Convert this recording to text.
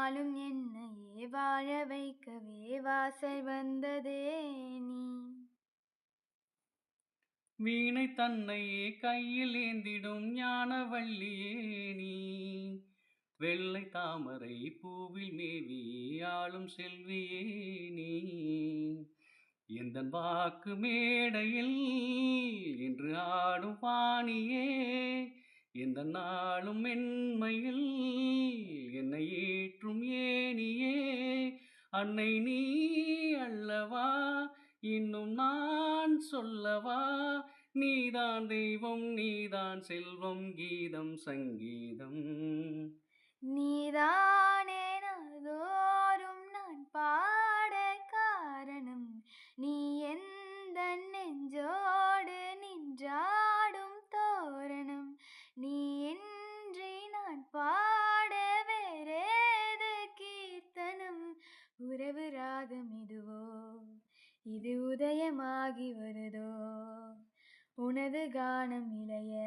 நாளும் என்னையே வாழ வைக்கவே வாசல் வந்ததே நீ. வீணை தன்னையே கையில் ஏந்திடும் ஞானவள்ளியே நீ. வெள்ளை தாமரை பூவில் மேவி ஆளும் செல்வியே நீ. எந்தன் வாக்கு மேடையில் என்று ஆடும் பாணியே. எந்த நாளும் மென்மையில் என்னை ஏற்றும் ஏனியே. அன்னை நீ அல்லவா, இன்னும் நான் சொல்லவா. நீதான் தெய்வம், நீதான் செல்வம், கீதம் சங்கீதம். நீதானே நாள்தோறும் நான் பாட காரணம். நீ எந்தன் நெஞ்சோடு நின்றாடும் தோரணம். நீ இன்றி நான் பாட வேறேது கீர்த்தனம். உறவு ராகம் இதுவோ, இது உதயமாகி வருதோ. உனது கானம் இளைய